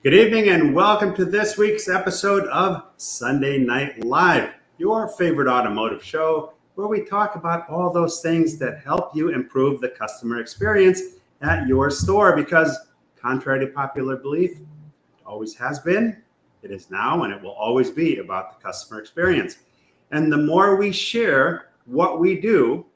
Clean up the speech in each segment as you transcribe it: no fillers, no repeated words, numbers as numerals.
Good evening and welcome to this week's episode of Sunday Night Live, your favorite automotive show where we talk about all those things that help you improve the customer experience at your store because, contrary to popular belief, it always has been, it is now, and it will always be about the customer experience. And the more we share what we do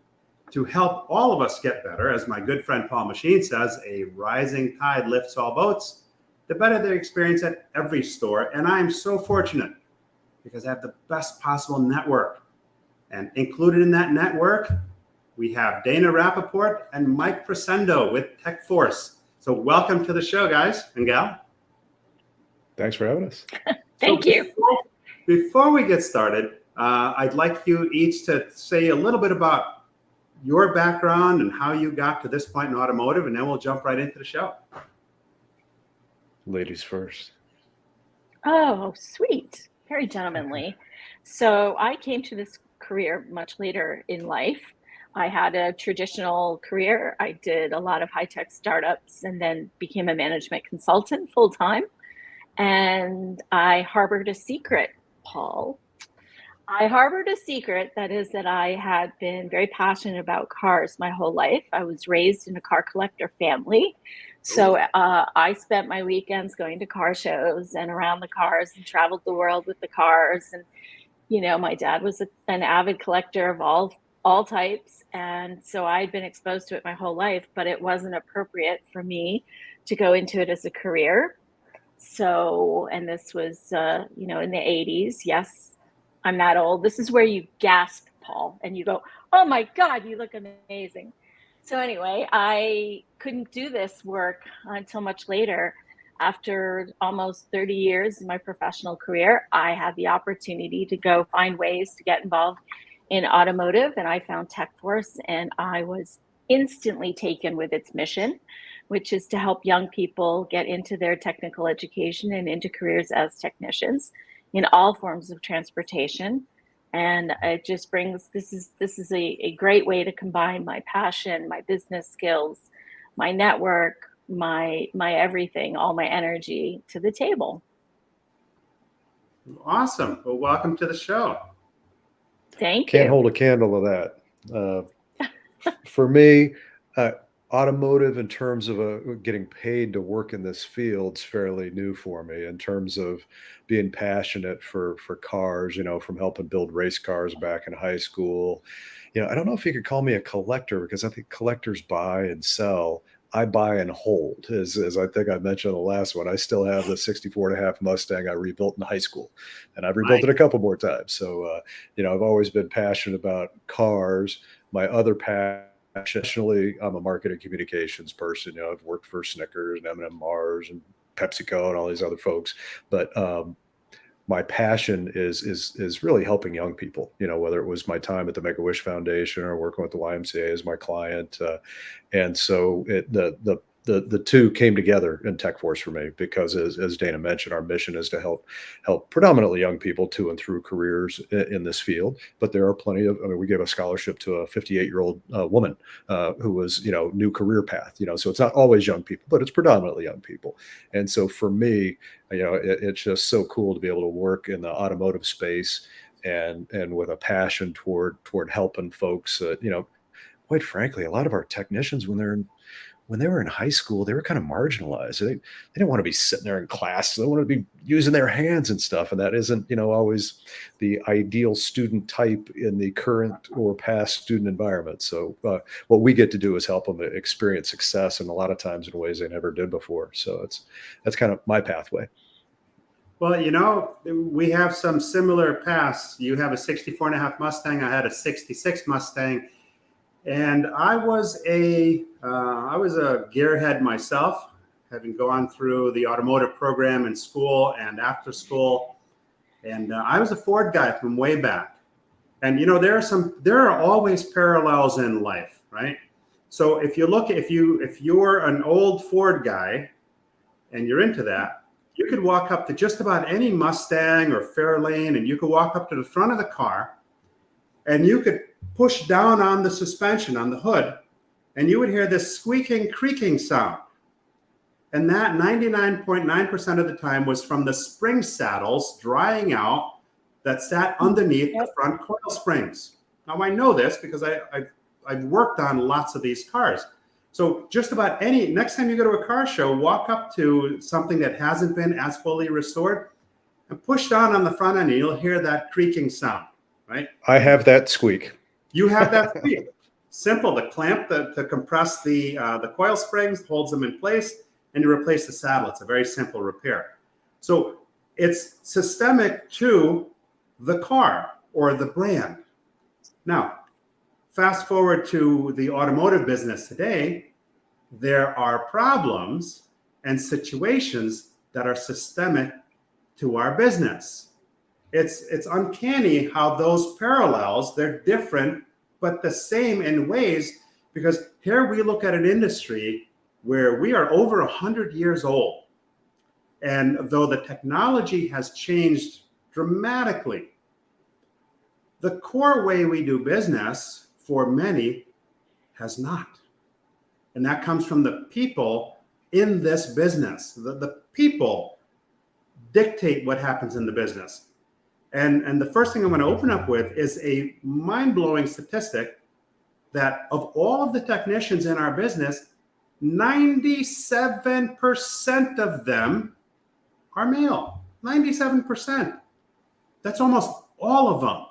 to help all of us get better, as my good friend Paul Machine says, a rising tide lifts all boats, the better the experience at every store. And I'm so fortunate because I have the best possible network. And included in that network, we have Dana Rapoport and Mike Pressendo with TechForce. So welcome to the show, guys and gal. Thanks for having us. Thank you. Before we get started, I'd like you each to say a little bit about your background and how you got to this point in automotive, and then we'll jump right into the show. Ladies first. Oh, sweet. Very gentlemanly. So I came to this career much later in life. I had a traditional career. I did a lot of high-tech startups and then became a management consultant full-time. And I harbored a secret, Paul. I harbored a secret, that is that I had been very passionate about cars my whole life. I was raised in a car collector family. So I spent my weekends going to car shows and around the cars and traveled the world with the cars. And, you know, my dad was an avid collector of all types. And so I'd been exposed to it my whole life, but it wasn't appropriate for me to go into it as a career. So, and this was, in the 80s. Yes, I'm that old. This is where you gasp, Paul, and you go, oh my God, you look amazing. So anyway, I couldn't do this work until much later. After almost 30 years in my professional career, I had the opportunity to go find ways to get involved in automotive, and I found TechForce, and I was instantly taken with its mission, which is to help young people get into their technical education and into careers as technicians in all forms of transportation. And it just brings, this is a great way to combine my passion, my business skills, my network, my everything, all my energy to the table. Awesome. Well, welcome to the show. Thank you. Can't hold a candle to that. For me, automotive in terms of getting paid to work in this field is fairly new for me in terms of being passionate for cars, from helping build race cars back in high school. I don't know if you could call me a collector because I think collectors buy and sell. I buy and hold, as I think I mentioned in the last one. I still have the 64.5 Mustang I rebuilt in high school, and I've rebuilt it a couple more times. So, I've always been passionate about cars. My other passion, professionally, I'm a marketing communications person. I've worked for Snickers and M&M Mars and PepsiCo and all these other folks. But my passion is really helping young people, whether it was my time at the Make-A-Wish Foundation or working with the YMCA as my client. And so the two came together in TechForce for me because, as Dana mentioned, our mission is to help predominantly young people to and through careers in this field. But there are plenty of, we gave a scholarship to a 58-year-old woman who was, new career path, so it's not always young people, but it's predominantly young people. And so for me, it's just so cool to be able to work in the automotive space and with a passion toward helping folks. Quite frankly, a lot of our technicians, when they were in high school, they were kind of marginalized. They didn't want to be sitting there in class. They wanted to be using their hands and stuff. And that isn't, always the ideal student type in the current or past student environment. So what we get to do is help them experience success, and a lot of times in ways they never did before. So that's kind of my pathway. Well, we have some similar paths. You have a 64.5 Mustang. I had a 66 Mustang. And I was a gearhead myself, having gone through the automotive program in school and after school. And I was a Ford guy from way back. And there are always parallels in life, right? So if you're an old Ford guy and you're into that, you could walk up to just about any Mustang or Fairlane, and you could walk up to the front of the car, and you could push down on the suspension on the hood, and you would hear this squeaking, creaking sound. And that 99.9% of the time was from the spring saddles drying out that sat underneath the front coil springs. Now I know this because I've worked on lots of these cars. So just about next time you go to a car show, walk up to something that hasn't been as fully restored and push down on the front end and you'll hear that creaking sound, right? I have that squeak. You have that squeak. Simple. The clamp to compress the coil springs holds them in place, and you replace the saddle. It's a very simple repair. So it's systemic to the car or the brand. Now, fast forward to the automotive business today, there are problems and situations that are systemic to our business. It's uncanny how those parallels, they're different, but the same in ways, because here we look at an industry where we are over 100 years old. And though the technology has changed dramatically, the core way we do business for many has not. And that comes from the people in this business. The people dictate what happens in the business. And the first thing I'm going to open up with is a mind-blowing statistic that of all of the technicians in our business, 97% of them are male. 97%. That's almost all of them.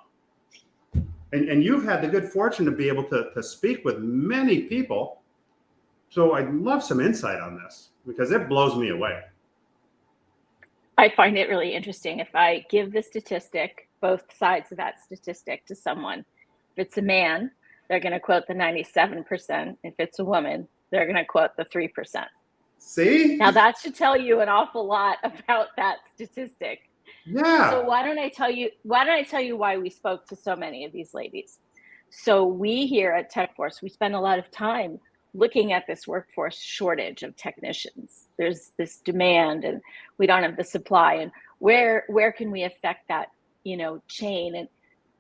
And you've had the good fortune to be able to speak with many people. So I'd love some insight on this because it blows me away. I find it really interesting. If I give the statistic, both sides of that statistic to someone, if it's a man, they're going to quote the 97%. If it's a woman, they're going to quote the 3%. See? Now that should tell you an awful lot about that statistic. Yeah. So why don't I tell you why we spoke to so many of these ladies? So we here at TechForce, we spend a lot of time looking at this workforce shortage of technicians. There's this demand and we don't have the supply, and where can we affect that, chain and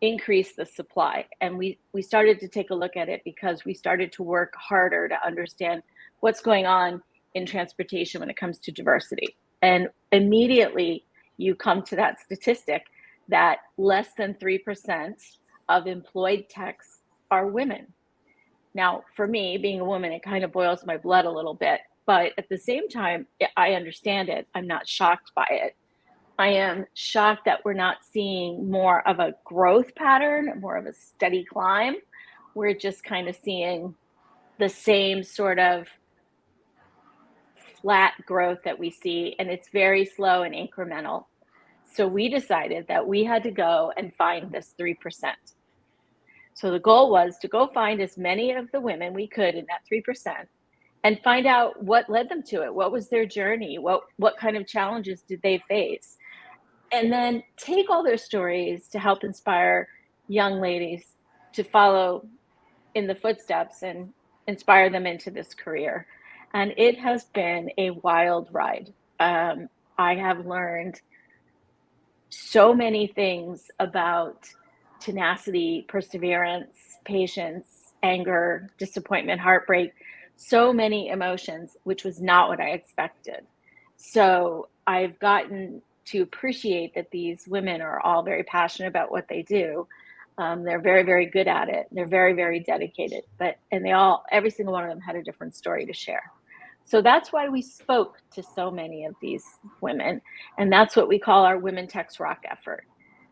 increase the supply? And we started to take a look at it because we started to work harder to understand what's going on in transportation when it comes to diversity. And immediately you come to that statistic that less than 3% of employed techs are women. Now, for me, being a woman, it kind of boils my blood a little bit, but at the same time, I understand it. I'm not shocked by it. I am shocked that we're not seeing more of a growth pattern, more of a steady climb. We're just kind of seeing the same sort of flat growth that we see, and it's very slow and incremental. So we decided that we had to go and find this 3%. So the goal was to go find as many of the women we could in that 3% and find out what led them to it. What was their journey? What kind of challenges did they face? And then take all their stories to help inspire young ladies to follow in the footsteps and inspire them into this career. And it has been a wild ride. I have learned so many things about tenacity, perseverance, patience, anger, disappointment, heartbreak, so many emotions, which was not what I expected. So I've gotten to appreciate that these women are all very passionate about what they do. They're very, very good at it. They're very, very dedicated, and every single one of them had a different story to share. So that's why we spoke to so many of these women. And that's what we call our Women Techs Rock effort.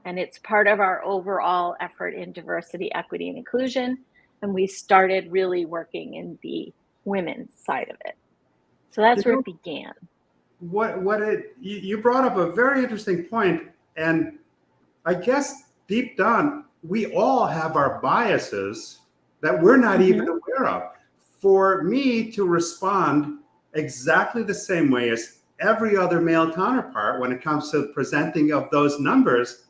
And it's part of our overall effort in diversity, equity, and inclusion. And we started really working in the women's side of it. So that's where it began. You brought up a very interesting point, and I guess deep down, we all have our biases that we're not even aware of. For me to respond exactly the same way as every other male counterpart when it comes to presenting of those numbers,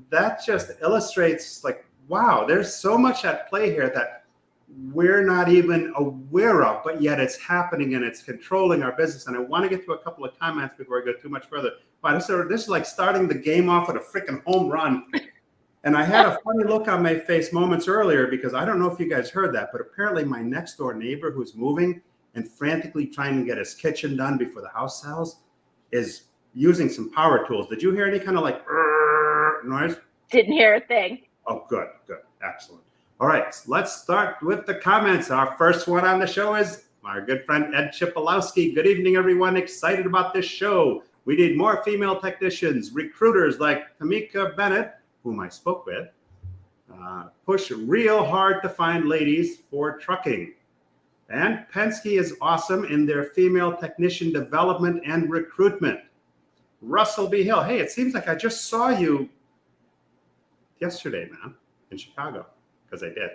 that just illustrates wow, there's so much at play here that we're not even aware of, but yet it's happening and it's controlling our business. And I want to get to a couple of comments before I go too much further. Wow, this is like starting the game off with a freaking home run. And I had a funny look on my face moments earlier because I don't know if you guys heard that, but apparently my next door neighbor who's moving and frantically trying to get his kitchen done before the house sells is using some power tools. Did you hear any kind of like noise? Didn't hear a thing. Oh, good. Excellent. All right, so let's start with the comments. Our first one on the show is our good friend Ed Chipolowski. Good evening, everyone. Excited about this show. We need more female technicians, recruiters like Tamika Bennett, whom I spoke with, push real hard to find ladies for trucking. And Penske is awesome in their female technician development and recruitment. Russell B. Hill. Hey, it seems like I just saw you yesterday, man, in Chicago, because I did.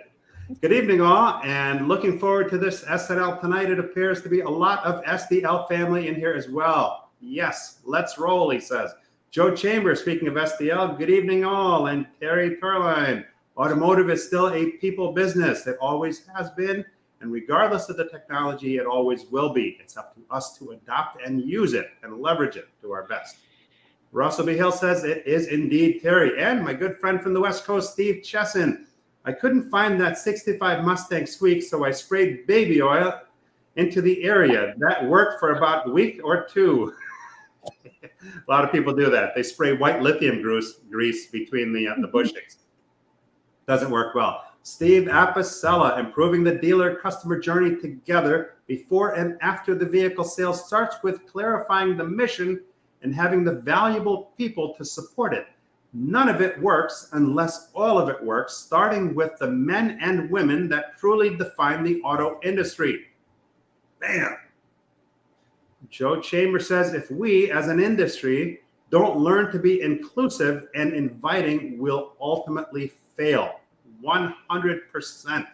Good evening, all, and looking forward to this SNL tonight. It appears to be a lot of SDL family in here as well. Yes, let's roll, he says. Joe Chambers, speaking of SDL, good evening, all, and Terry Turline. Automotive is still a people business. It always has been, and regardless of the technology, it always will be. It's up to us to adopt and use it and leverage it to our best. Russell B. Hill says it is indeed Terry. And my good friend from the West Coast, Steve Chesson. I couldn't find that 65 Mustang squeak, so I sprayed baby oil into the area. That worked for about a week or two. A lot of people do that. They spray white lithium grease between the bushings. Doesn't work well. Steve Apicella, improving the dealer customer journey together before and after the vehicle sale starts with clarifying the mission and having the valuable people to support it. None of it works unless all of it works, starting with the men and women that truly define the auto industry. Bam. Joe Chambers says, if we as an industry don't learn to be inclusive and inviting, we'll ultimately fail. 100%.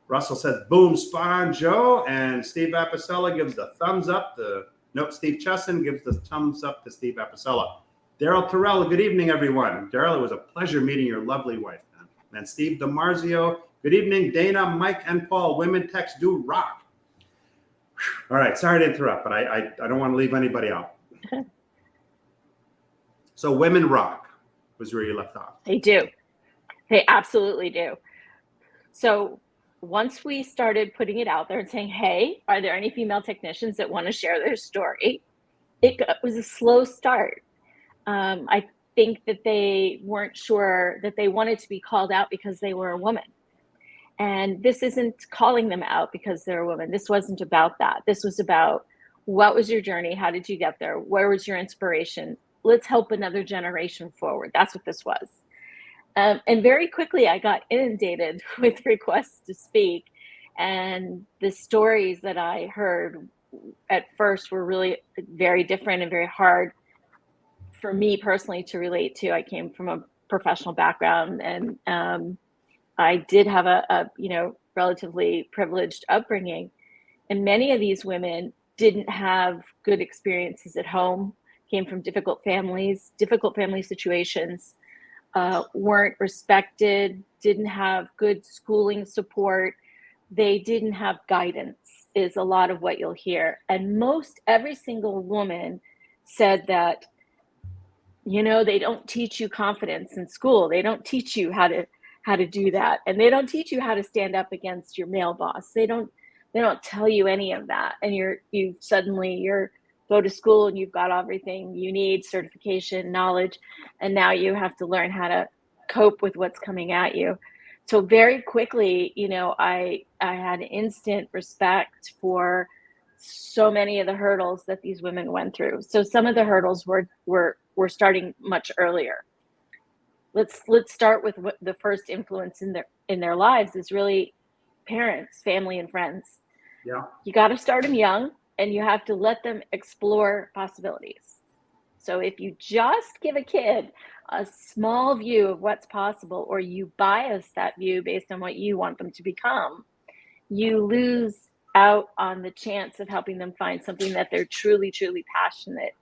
Russell says, boom, spot on, Joe. And Steve Apicella gives the thumbs up. Steve Chesson gives the thumbs up to Steve Apicella. Daryl Terrell, good evening, everyone. Daryl, it was a pleasure meeting your lovely wife, man. And Steve DiMarzio, good evening, Dana, Mike, and Paul. Women techs do rock. All right, sorry to interrupt, but I don't want to leave anybody out. So women rock was where you left off. They do. They absolutely do. So once we started putting it out there and saying, hey, are there any female technicians that want to share their story? It was a slow start. I think that they weren't sure that they wanted to be called out because they were a woman. And this isn't calling them out because they're a woman. This wasn't about that. This was about, what was your journey? How did you get there? Where was your inspiration? Let's help another generation forward. That's what this was. And very quickly, I got inundated with requests to speak. And the stories that I heard at first were really very different and very hard for me personally to relate to. I came from a professional background, and I did have a relatively privileged upbringing. And many of these women didn't have good experiences at home, came from difficult family situations, weren't respected, didn't have good schooling support. They didn't have guidance, is a lot of what you'll hear. And every single woman said that, they don't teach you confidence in school. They don't teach you how to do that. And they don't teach you how to stand up against your male boss. They don't tell you any of that. And you go to school and you've got everything you need, certification, knowledge, and now you have to learn how to cope with what's coming at you. So very quickly, I had instant respect for so many of the hurdles that these women went through. So some of the hurdles were starting much earlier. Let's start with what the first influence in their lives is really parents, family, and friends. Yeah. You got to start them young, and you have to let them explore possibilities. So if you just give a kid a small view of what's possible, or you bias that view based on what you want them to become, you lose out on the chance of helping them find something that they're truly, truly passionate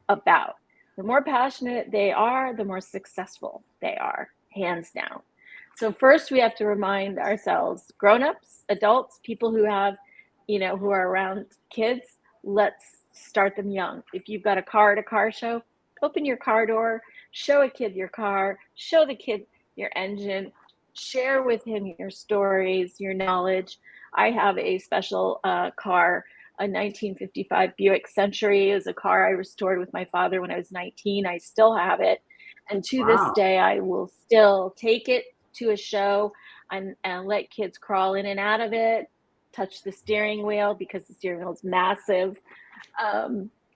about. The more passionate they are, the more successful they are, hands down. So first we have to remind ourselves, grown-ups, adults, people who have, who are around kids, let's start them young. If you've got a car at a car show, open your car door, show a kid your car, show the kid your engine, share with him your stories, your knowledge. I have a special car, a 1955 Buick Century. Is a car I restored with my father when I was 19. I still have it. And to this Wow. day, I will still take it to a show and let kids crawl in and out of it, touch the steering wheel because the steering wheel is massive.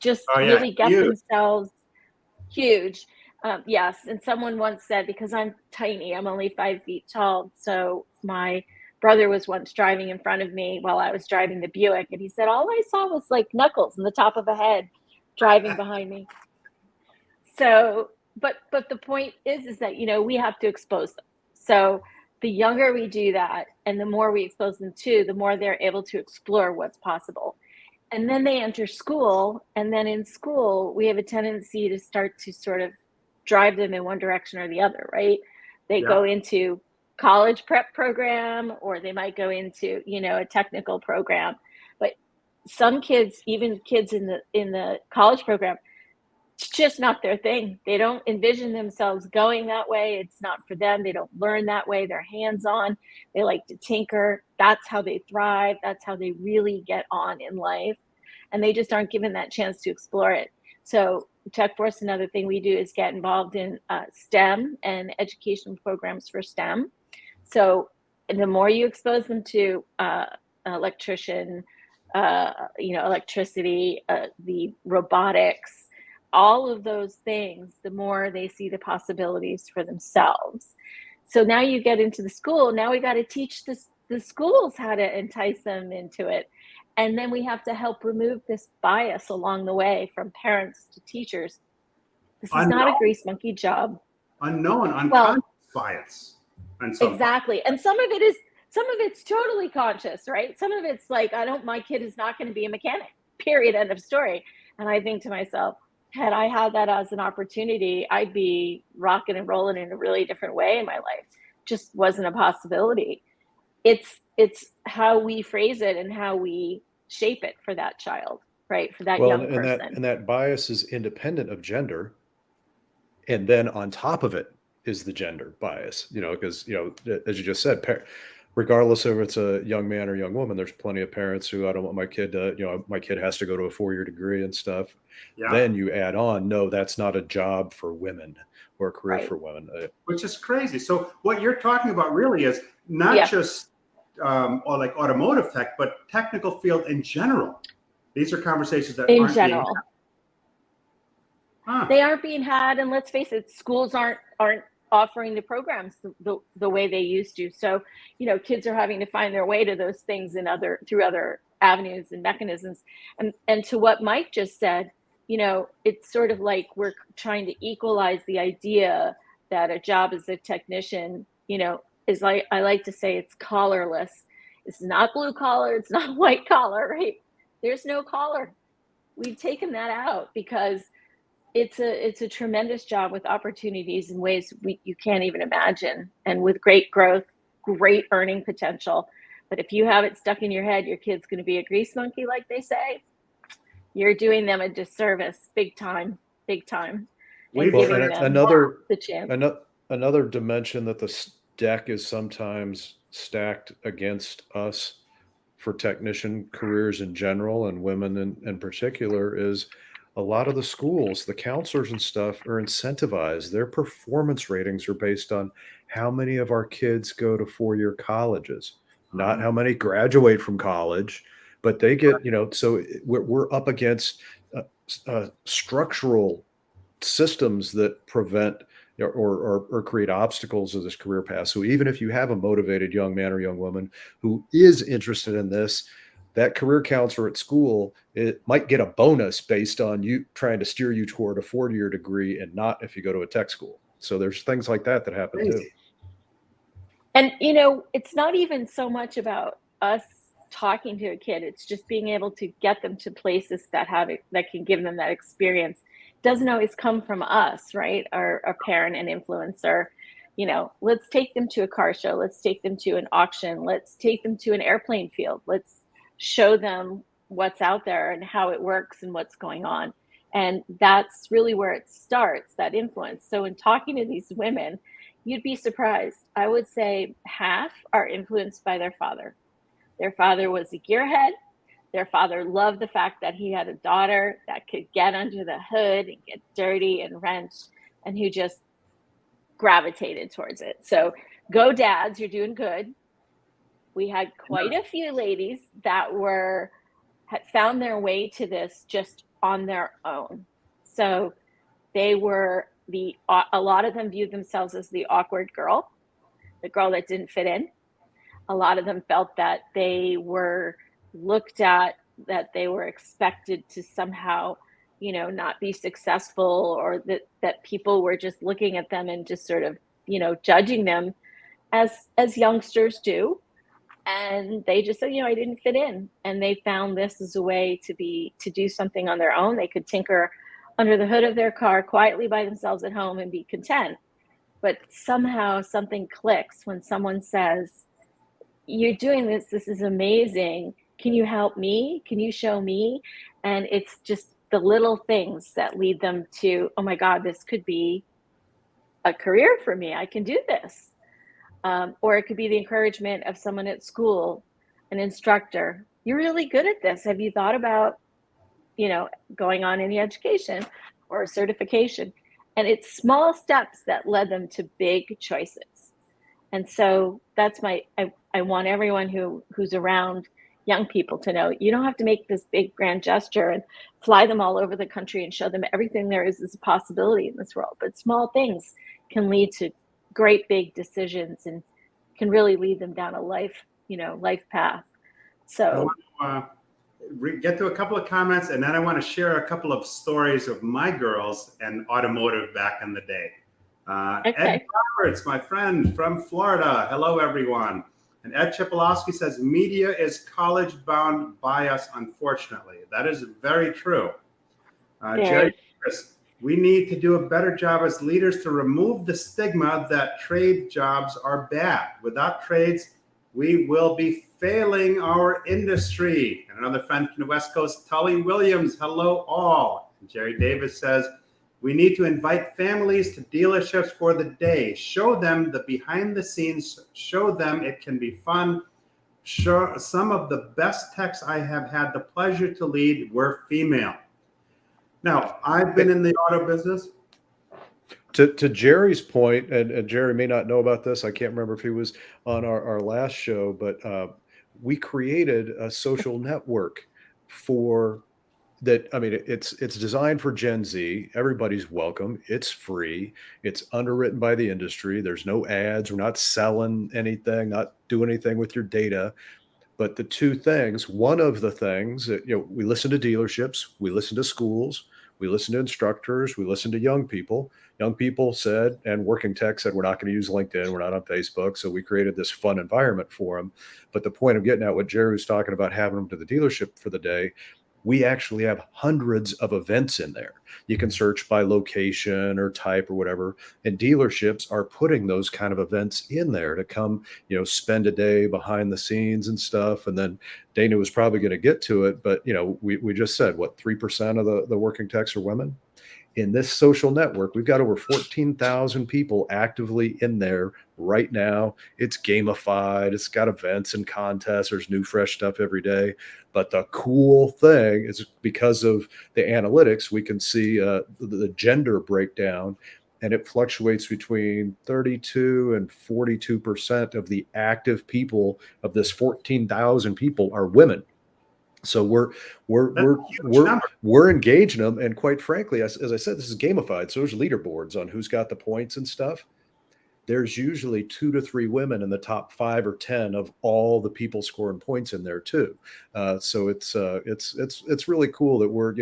Just Oh yeah, really get huge. themselves huge. Yes, and someone once said, because I'm tiny, I'm only 5 feet tall. So my brother was once driving in front of me while I was driving the Buick, and he said, all I saw was like knuckles and the top of a head driving behind me. So, but the point is that, we have to expose them. So the younger we do that and the more we expose them to, the more they're able to explore what's possible. And then they enter school, and then in school we have a tendency to start to sort of drive them in one direction or the other, right? They Yeah. go into college prep program, or they might go into, a technical program. But some kids, even kids in the college program, it's just not their thing. They don't envision themselves going that way. It's not for them. They don't learn that way. They're hands-on. They like to tinker. That's how they thrive. That's how they really get on in life. And they just aren't given that chance to explore it. So TechForce, another thing we do is get involved in STEM and educational programs for STEM. So the more you expose them to electrician, electricity, the robotics, all of those things, the more they see the possibilities for themselves. So now you get into the school. Now we got to teach the schools how to entice them into it. And then we have to help remove this bias along the way from parents to teachers. This is not a Unknown, grease monkey job. unconscious Well, bias in some part. exactly. And some of it's totally conscious, right? Some of it's like, my kid is not going to be a mechanic, period, end of story. And I think to myself, had I had that as an opportunity, I'd be rocking and rolling in a really different way in my life. Just wasn't a possibility. It's how we phrase it and how we shape it for that child, right? For that Well, young and that person. and that bias is independent of gender, and then on top of it is the gender bias. Because as you just said, regardless of if it's a young man or young woman, there's plenty of parents who, I don't want my kid to, my kid has to go to a 4-year degree and stuff. Yeah, Then you add on, no, that's not a job for women or a career Right. for women. which is crazy. So what you're talking about really is not Yeah. just or like automotive tech, but technical field in general. These are conversations that In aren't being. general. Huh. They aren't being had, and let's face it, schools aren't offering the programs the way they used to. So, kids are having to find their way to those things through other avenues and mechanisms. And to what Mike just said, it's sort of like we're trying to equalize the idea that a job as a technician, is like, I like to say, it's collarless. It's not blue collar, it's not white collar, right? There's no collar. We've taken that out because it's a tremendous job with opportunities in ways you can't even imagine, and with great growth, great earning potential. But if you have it stuck in your head your kid's going to be a grease monkey, like they say, you're doing them a disservice, big time, and We've Well, giving and trained them the chance. another dimension that the deck is sometimes stacked against us for technician careers in general and women in particular is a lot of the schools, the counselors and stuff are incentivized. Their performance ratings are based on how many of our kids go to 4-year colleges, not how many graduate from college, but they get, so we're up against structural systems that prevent or create obstacles of this career path. So even if you have a motivated young man or young woman who is interested in this, that career counselor at school, it might get a bonus based on you trying to steer you toward a 4-year degree and not if you go to a tech school. So there's things like that happen too. crazy. And it's not even so much about us talking to a kid. It's just being able to get them to places that can give them that experience. Doesn't always come from us, right? Our parent and influencer. Let's take them to a car show. Let's take them to an auction. Let's take them to an airplane field. Let's show them what's out there and how it works and what's going on. And that's really where it starts, that influence. So in talking to these women, you'd be surprised. I would say half are influenced by their father. Their father was a gearhead. Their father loved the fact that he had a daughter that could get under the hood and get dirty and wrench, and who just gravitated towards it. So go dads, you're doing good. We had quite a few ladies that had found their way to this just on their own. So they were a lot of them viewed themselves as the awkward girl, the girl that didn't fit in. A lot of them felt that they were looked at, that they were expected to somehow, not be successful, or that people were just looking at them and just sort of, judging them as youngsters do. And they just said, I didn't fit in. And they found this as a way to do something on their own. They could tinker under the hood of their car quietly by themselves at home and be content. But somehow something clicks when someone says, you're doing this. This is amazing. Can you help me? Can you show me? And it's just the little things that lead them to, oh my God, this could be a career for me. I can do this. Or it could be the encouragement of someone at school, an instructor. You're really good at this. Have you thought about, going on any education or a certification? And it's small steps that led them to big choices. And so that's I want everyone who's around young people to know, you don't have to make this big grand gesture and fly them all over the country and show them everything there is a possibility in this world. But small things can lead to great big decisions and can really lead them down a life path. So I want to get to a couple of comments, and then I want to share a couple of stories of my girls and automotive back in the day. okay. Ed Roberts, my friend from Florida. Hello, everyone. And Ed Chipolowski says, media is college-bound bias, unfortunately. That is very true. Jerry Davis, we need to do a better job as leaders to remove the stigma that trade jobs are bad. Without trades, we will be failing our industry. And another friend from the West Coast, Tully Williams, hello all. And Jerry Davis says, we need to invite families to dealerships for the day. Show them the behind the scenes. Show them it can be fun. Show some of the best techs I have had the pleasure to lead were female. Now, I've been in the auto business. To Jerry's point, and Jerry may not know about this. I can't remember if he was on our last show, but we created a social network for that. I mean, it's designed for Gen Z. Everybody's welcome. It's free. It's underwritten by the industry. There's no ads. We're not selling anything, not doing anything with your data. But the two things, one of the things that, we listen to dealerships, we listen to schools, we listen to instructors, we listen to young people. Young people said, and working tech said, we're not going to use LinkedIn. We're not on Facebook. So we created this fun environment for them. But the point of getting at what Jerry was talking about, having them to the dealership for the day, we actually have hundreds of events in there. You can search by location or type or whatever. And dealerships are putting those kind of events in there to come, spend a day behind the scenes and stuff. And then Dana was probably going to get to it. But, we just said, 3% of the working techs are women? In this social network, we've got over 14,000 people actively in there right now. It's gamified. It's got events and contests. There's new, fresh stuff every day. But the cool thing is, because of the analytics, we can see the gender breakdown, and it fluctuates between 32 and 42% of the active people of this 14,000 people are women. So we're engaging them, and quite frankly, as I said, this is gamified. So there's leaderboards on who's got the points and stuff. There's usually 2 to 3 women in the top 5 or 10 of all the people scoring points in there too. So it's really cool that we're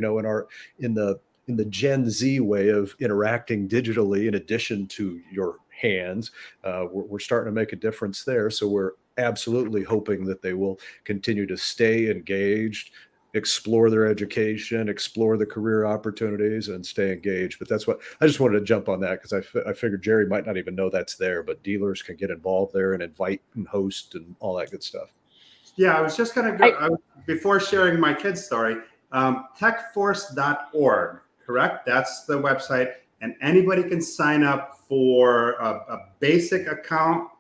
in the Gen Z way of interacting digitally, in addition to your hands. We're starting to make a difference there. So we're absolutely hoping that they will continue to stay engaged, explore their education, explore the career opportunities, and stay engaged. But that's what I just wanted to jump on that, because I figured Jerry might not even know that's there, but dealers can get involved there and invite and host and all that good stuff. Yeah, I was just going to go before sharing my kid's story. TechForce.org, correct? That's the website, and anybody can sign up for a basic account.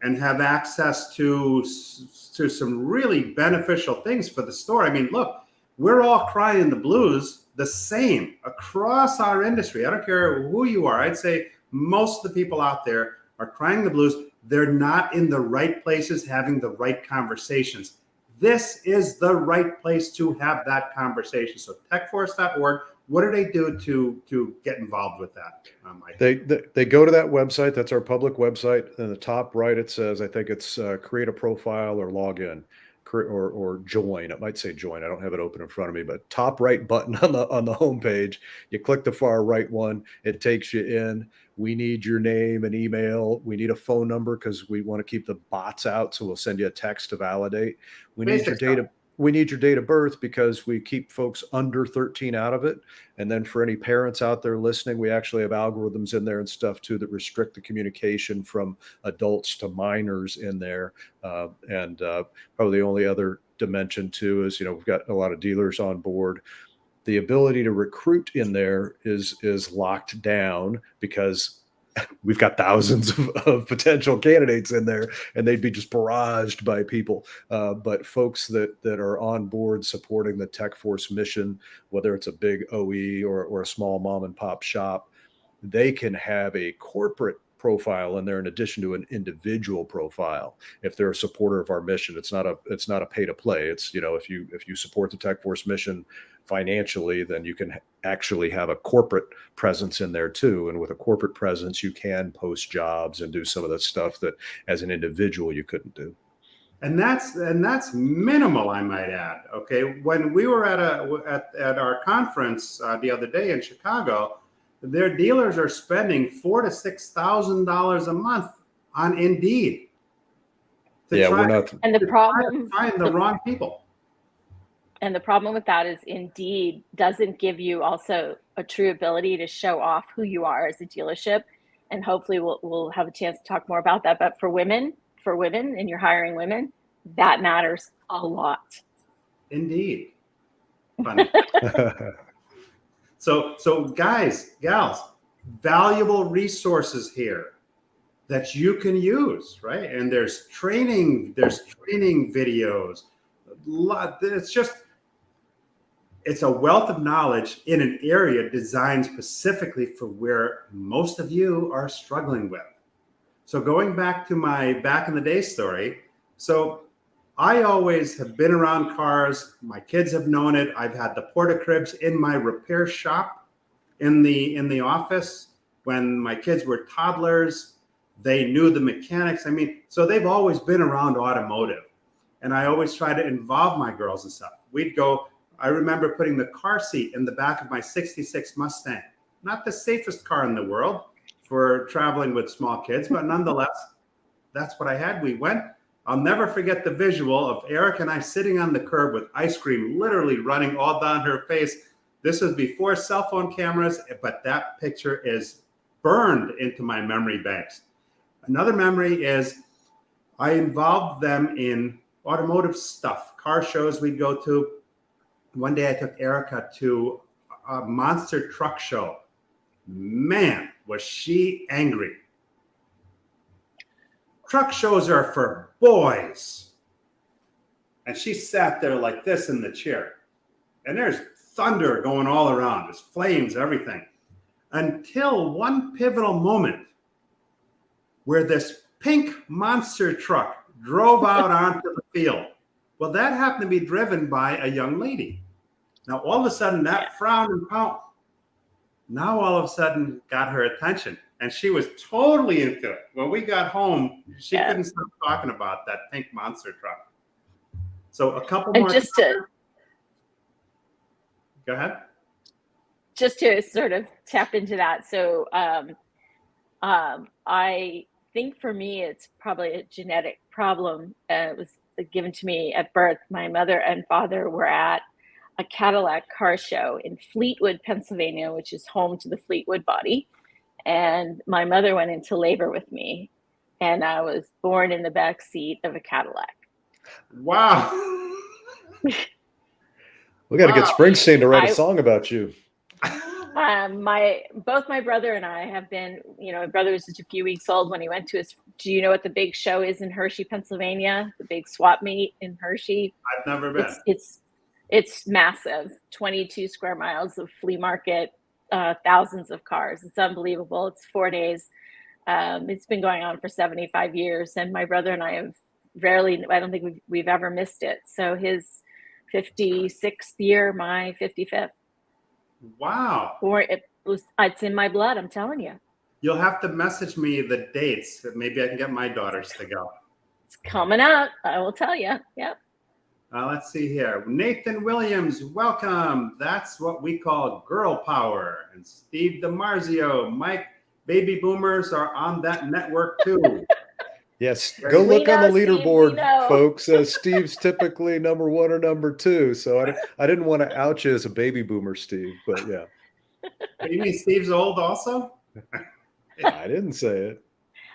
and have access to some really beneficial things for the store. I mean, look, we're all crying the blues the same across our industry. I don't care who you are. I'd say most of the people out there are crying the blues. They're not in the right places having the right conversations. This is the right place to have that conversation. So techforce.org, what do they do to get involved with that? Mike? They go to that website. That's our public website. In the top right, it says, I think it's create a profile or log in or join. It might say join. I don't have it open in front of me, but top right button on the homepage. You click the far right one. It takes you in. We need your name and email. We need a phone number because we want to keep the bots out. So we'll send you a text to validate. We need your data. We need your date of birth because we keep folks under 13 out of it. And then for any parents out there listening, we actually have algorithms in there and stuff too that restrict the communication from adults to minors in there. And probably the only other dimension too is, we've got a lot of dealers on board. The ability to recruit in there is locked down because we've got thousands of potential candidates in there, and they'd be just barraged by people. But folks that are on board supporting the TechForce mission, whether it's a big OE or a small mom and pop shop, they can have a corporate profile in there in addition to an individual profile. If they're a supporter of our mission, it's not a pay to play. It's, if you support the TechForce mission financially, then you can actually have a corporate presence in there too. And with a corporate presence, you can post jobs and do some of the stuff that as an individual you couldn't do. And that's minimal, I might add. Okay, when we were at our conference the other day in Chicago, their dealers are spending $4,000 to $6,000 a month on Indeed. We're not. And the problem, find the wrong people. And the problem with that is Indeed doesn't give you also a true ability to show off who you are as a dealership. And hopefully we'll have a chance to talk more about that. But for women, and you're hiring women, that matters a lot. Indeed. Funny. So guys, gals, valuable resources here that you can use, right? And there's training videos. It's a wealth of knowledge in an area designed specifically for where most of you are struggling with. So going back to my back in the day story, so I always have been around cars. My kids have known it. I've had the porta cribs in my repair shop in the office when my kids were toddlers. They knew the mechanics. I mean, so they've always been around automotive. And I always try to involve my girls and stuff. I remember putting the car seat in the back of my 66 Mustang. Not the safest car in the world for traveling with small kids, but nonetheless, that's what I had. We went. I'll never forget the visual of Eric and I sitting on the curb with ice cream literally running all down her face. This was before cell phone cameras, but that picture is burned into my memory banks. Another memory is I involved them in automotive stuff, car shows we'd go to. One day I took Erica to a monster truck show. Man, was she angry. Truck shows are for boys. And she sat there like this in the chair. And there's thunder going all around. There's flames, everything. Until one pivotal moment where this pink monster truck drove out onto the field. Well, that happened to be driven by a young lady. Now, all of a sudden, that frown and pout, now all of a sudden got her attention. And she was totally into it. When we got home, she couldn't stop talking about that pink monster truck. So a couple more. Go ahead. Just to sort of tap into that. So I think for me, it's probably a genetic problem. It was given to me at birth. My mother and father were at a Cadillac car show in Fleetwood, Pennsylvania, which is home to the Fleetwood body. And my mother went into labor with me, and I was born in the back seat of a Cadillac. Wow. We got to get Springsteen to write a song about you. Both my brother and I have been, my brother was just a few weeks old when he went to do you know what the big show is in Hershey, Pennsylvania? The big swap meet in Hershey. I've never been. It's massive, 22 square miles of flea market, thousands of cars. It's unbelievable. It's 4 days. It's been going on for 75 years, and my brother and I have I don't think we've ever missed it. So his 56th year, my 55th. Wow. It's in my blood, I'm telling you. You'll have to message me the dates. Maybe I can get my daughters to go. It's coming up. I will tell you. Yep. Let's see here. Nathan Williams, welcome. That's what we call girl power. And Steve DiMarzio, Mike, baby boomers are on that network too. Yes, go look on the leaderboard, Steve, folks. Steve's typically number 1 or number 2, so I didn't want to out you as a baby boomer, Steve, but yeah. You mean Steve's old also? I didn't say it.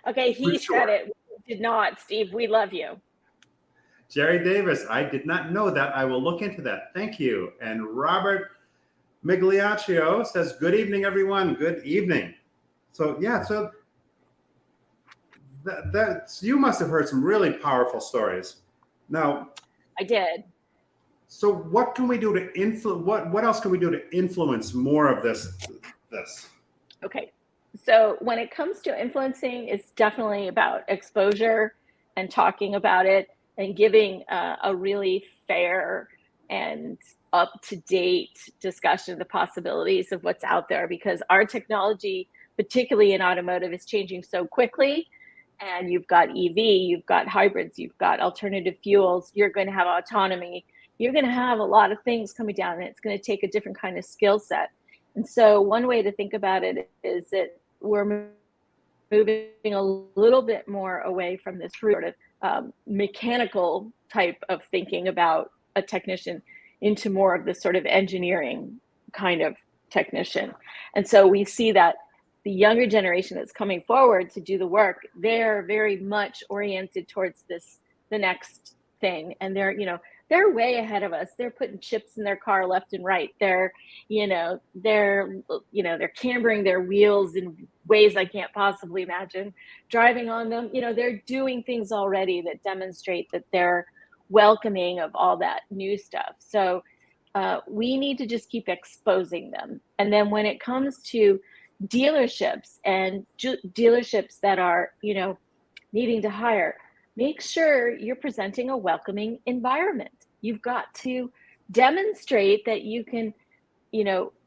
Okay, he said it. We did not, Steve. We love you. Jerry Davis, I did not know that. I will look into that. Thank you. And Robert Migliaccio says, good evening, everyone. Good evening. So you must have heard some really powerful stories. Now, I did. So what can we do to influence? What else can we do to influence more of this? Okay. So when it comes to influencing, it's definitely about exposure and talking about it and giving a really fair and up-to-date discussion of the possibilities of what's out there, because our technology, particularly in automotive, is changing so quickly. And you've got EV, you've got hybrids, you've got alternative fuels, you're going to have autonomy, you're going to have a lot of things coming down, and it's going to take a different kind of skill set. And so one way to think about it is that we're moving a little bit more away from this sort of mechanical type of thinking about a technician into more of this sort of engineering kind of technician. And so we see that the younger generation that's coming forward to do the work, they're very much oriented towards the next thing. And they're way ahead of us. They're putting chips in their car left and right. They're cambering their wheels in ways I can't possibly imagine, driving on them. They're doing things already that demonstrate that they're welcoming of all that new stuff. So we need to just keep exposing them. And then when it comes to dealerships and dealerships that are, needing to hire, make sure you're presenting a welcoming environment. You've got to demonstrate that you can,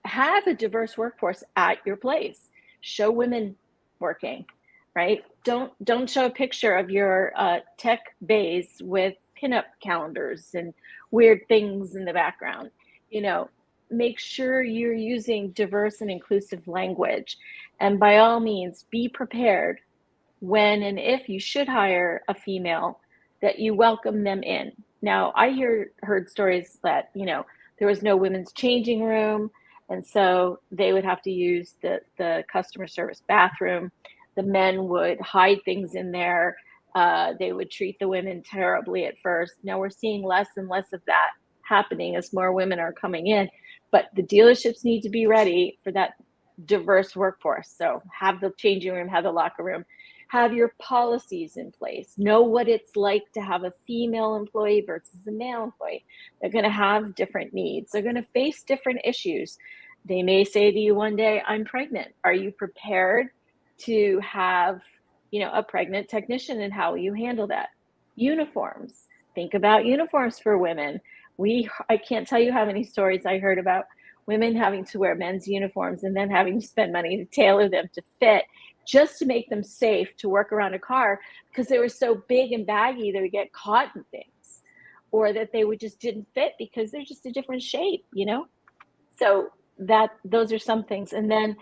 have a diverse workforce at your place. Show women working, right? Don't show a picture of your tech bays with pinup calendars and weird things in the background. Make sure you're using diverse and inclusive language. And by all means, be prepared when and if you should hire a female, that you welcome them in. Now, I heard stories that, there was no women's changing room, and so they would have to use the customer service bathroom. The men would hide things in there. They would treat the women terribly at first. Now we're seeing less and less of that happening as more women are coming in, but the dealerships need to be ready for that diverse workforce. So have the changing room, have the locker room, have your policies in place, know what it's like to have a female employee versus a male employee. They're going to have different needs. They're going to face different issues. They may say to you one day, I'm pregnant. Are you prepared to have, a pregnant technician, and how will you handle that? Uniforms. Think about uniforms for women. I can't tell you how many stories I heard about women having to wear men's uniforms and then having to spend money to tailor them to fit, just to make them safe to work around a car, because they were so big and baggy they would get caught in things, or that they just didn't fit because they're just a different shape, So those are some things. And then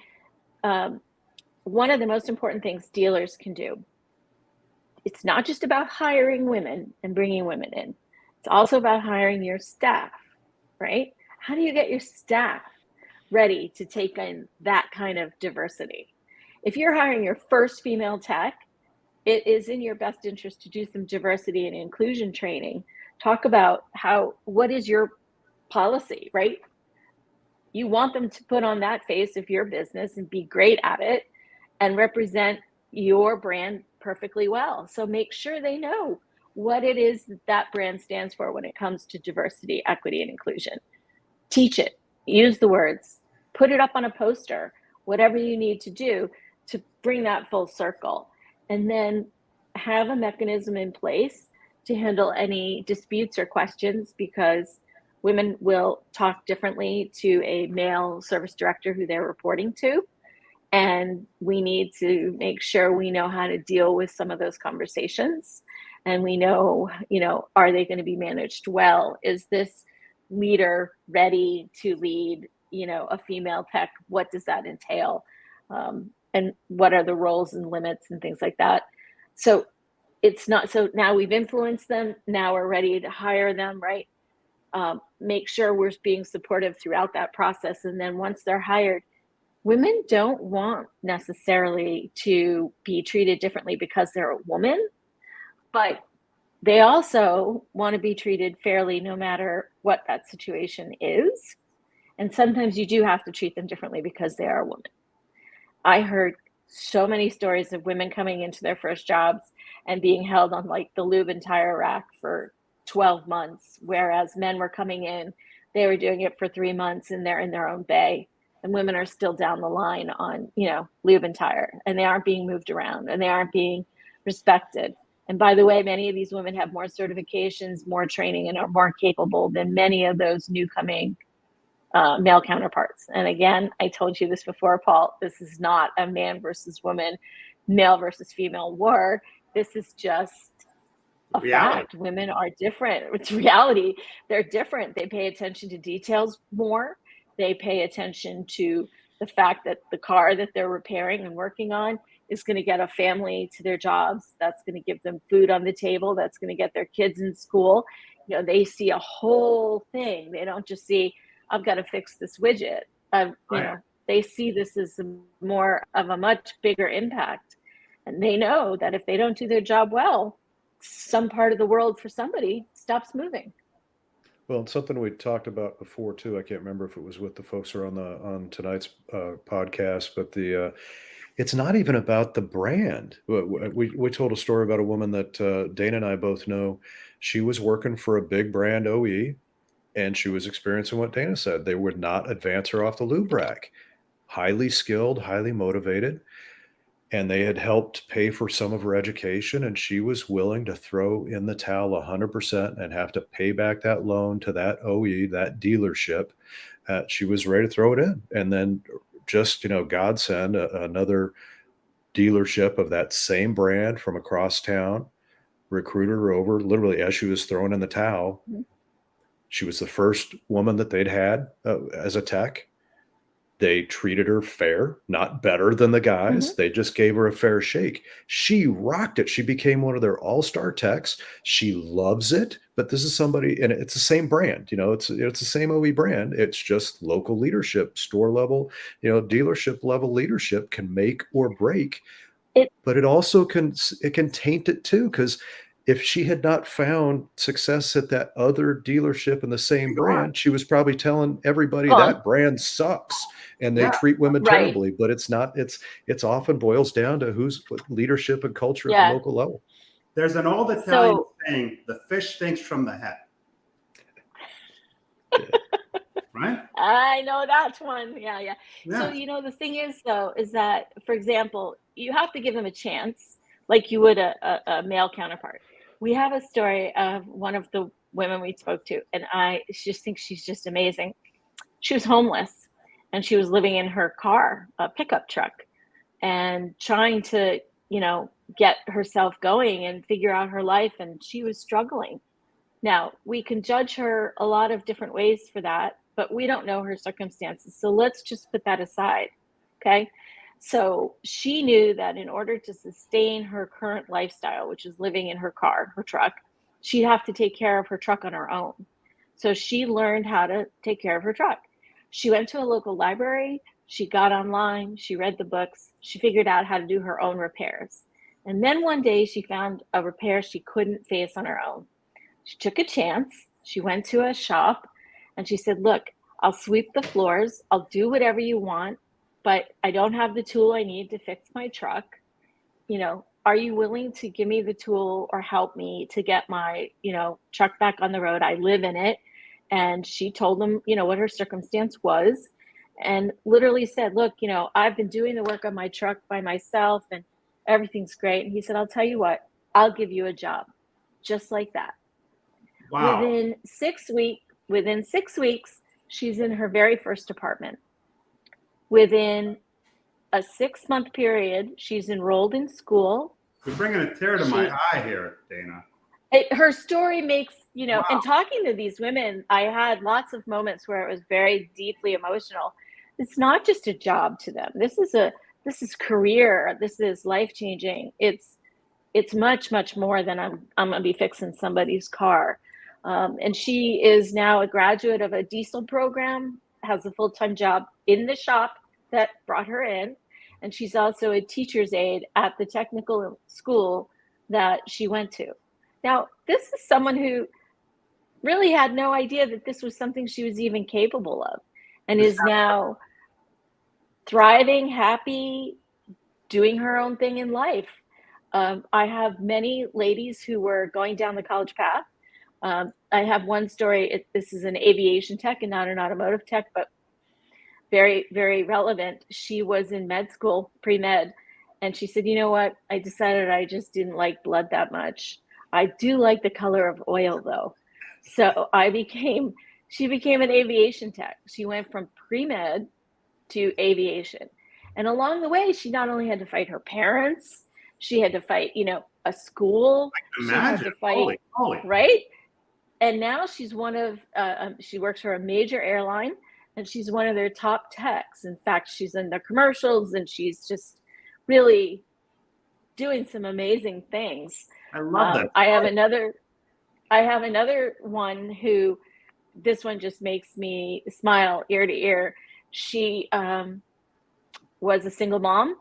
one of the most important things dealers can do, it's not just about hiring women and bringing women in. It's also about hiring your staff, right? How do you get your staff ready to take in that kind of diversity? If you're hiring your first female tech, it is in your best interest to do some diversity and inclusion training. Talk about what is your policy, right? You want them to put on that face of your business and be great at it and represent your brand perfectly well. So make sure they know what it is that that brand stands for when it comes to diversity, equity, and inclusion. Teach it, use the words, put it up on a poster, whatever you need to do to bring that full circle. And then have a mechanism in place to handle any disputes or questions, because women will talk differently to a male service director who they're reporting to. And we need to make sure we know how to deal with some of those conversations. And we know, are they going to be managed well? Is this leader ready to lead, a female tech? What does that entail? And what are the roles and limits and things like that? So it's not, so now we've influenced them. Now we're ready to hire them, right? Make sure we're being supportive throughout that process. And then once they're hired, women don't want necessarily to be treated differently because they're a woman, but they also want to be treated fairly no matter what that situation is. And sometimes you do have to treat them differently because they are a woman. I heard so many stories of women coming into their first jobs and being held on like the lube and tire rack for 12 months, whereas men were coming in, they were doing it for 3 months and they're in their own bay. And women are still down the line on, lube and tire, and they aren't being moved around and they aren't being respected. And by the way, many of these women have more certifications, more training, and are more capable than many of those new coming male counterparts. And again, I told you this before, Paul, this is not a man versus woman, male versus female war. This is just a fact. Women are different. It's reality. They're different. They pay attention to details more. They pay attention to the fact that the car that they're repairing and working on is going to get a family to their jobs. That's going to give them food on the table. That's going to get their kids in school. They see a whole thing. They don't just see, I've got to fix this widget. They see this as more of a much bigger impact. And they know that if they don't do their job well, some part of the world for somebody stops moving. Well, it's something we talked about before too. I can't remember if it was with the folks who are on tonight's podcast, but it's not even about the brand. We told a story about a woman that Dana and I both know. She was working for a big brand OE, and she was experiencing what Dana said. They would not advance her off the lube rack. Highly skilled, highly motivated. And they had helped pay for some of her education, and she was willing to throw in the towel 100% and have to pay back that loan to that OE, that dealership. She was ready to throw it in. And then just, God send another dealership of that same brand from across town, recruited her over literally as she was throwing in the towel. Mm-hmm. She was the first woman that they'd had as a tech. They treated her fair, not better than the guys. Mm-hmm. They just gave her a fair shake. She rocked it. She became one of their all-star techs. She loves it. But this is somebody, and it's the same brand. It's the same OE brand. It's just local leadership, store level, dealership level leadership can make or break. But it also can taint it too, because if she had not found success at that other dealership in the same brand, she was probably telling everybody that brand sucks and they treat women terribly. But it's not. It's often boils down to who's leadership and culture at the local level. There's an old Italian saying: "The fish stinks from the head." Right? I know that one. Yeah. So the thing is, though, is that, for example, you have to give them a chance, like you would a male counterpart. We have a story of one of the women we spoke to, and I just think she's just amazing. She was homeless, and she was living in her car, a pickup truck, and trying to, get herself going and figure out her life, and she was struggling. Now, we can judge her a lot of different ways for that, but we don't know her circumstances. So let's just put that aside, okay? So she knew that in order to sustain her current lifestyle, which is living in her car, her truck, she'd have to take care of her truck on her own. So she learned how to take care of her truck. She went to a local library, she got online, she read the books, she figured out how to do her own repairs. And then one day she found a repair she couldn't face on her own. She took a chance. She went to a shop and she said, "Look, I'll sweep the floors. I'll do whatever you want, but I don't have the tool I need to fix my truck. Are you willing to give me the tool or help me to get my, truck back on the road? I live in it. And she told him, what her circumstance was, and literally said, look, I've been doing the work on my truck by myself and everything's great. And he said, I'll tell you what, I'll give you a job. Just like that. Wow. Within 6 weeks, she's in her very first apartment. Within a 6-month period, she's enrolled in school. You're bringing a tear to my eye here, Dana. Her story makes, Wow. And talking to these women, I had lots of moments where it was very deeply emotional. It's not just a job to them. This is career. This is life-changing. It's much, much more than I'm gonna be fixing somebody's car. And she is now a graduate of a diesel program, has a full-time job in the shop that brought her in. And she's also a teacher's aide at the technical school that she went to. Now, this is someone who really had no idea that this was something she was even capable of, and is now thriving, happy, doing her own thing in life. I have many ladies who were going down the college path. I have one story. This is an aviation tech and not an automotive tech, but very, very relevant. She was in med school, pre-med, and she said, you know what? I decided I just didn't like blood that much. I do like the color of oil, though. So she became an aviation tech. She went from pre-med to aviation. And along the way, she not only had to fight her parents, she had to fight, a school. Imagine. She had to fight, holy. right? And now she's she works for a major airline, and she's one of their top techs. In fact, she's in the commercials, and she's just really doing some amazing things. I love that. I have another one who, this one just makes me smile ear to ear. She was a single mom,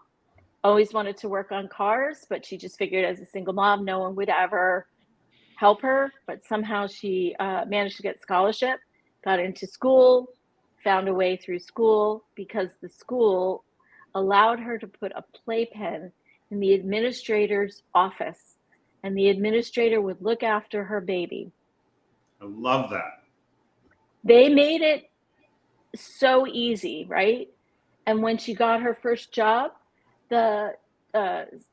always wanted to work on cars, but she just figured as a single mom, no one would ever help her. But somehow she managed to get scholarship, got into school, found a way through school, because the school allowed her to put a playpen in the administrator's office, and the administrator would look after her baby. I love that. They made it so easy, right? And when she got her first job, the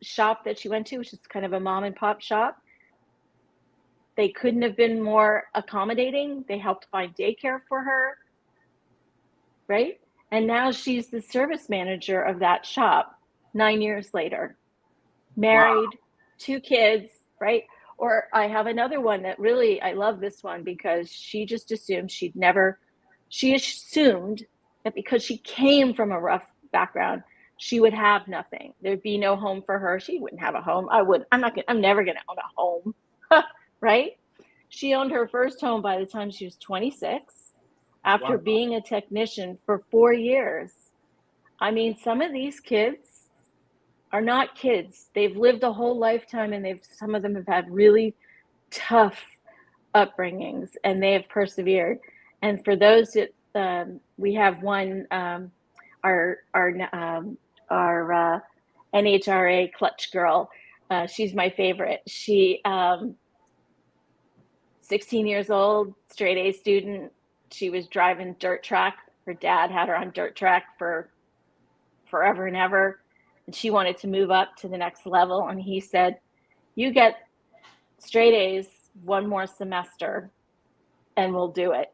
shop that she went to, which is kind of a mom and pop shop, they couldn't have been more accommodating. They helped find daycare for her, right? And now she's the service manager of that shop 9 years later. Married, wow. 2 kids, right? Or I have another one that really, I love this one because she just assumed she assumed that because she came from a rough background, she would have nothing. There'd be no home for her. She wouldn't have a home. I'm never going to own a home, right? She owned her first home by the time she was 26 after wow. being a technician for 4 years. I mean, some of these kids are not kids. They've lived a whole lifetime, and some of them have had really tough upbringings, and they have persevered. And for those that we have one, our NHRA clutch girl. She's my favorite. She 16 years old, straight A student. She was driving dirt track. Her dad had her on dirt track for forever and ever. And she wanted to move up to the next level. And he said, you get straight A's one more semester and we'll do it.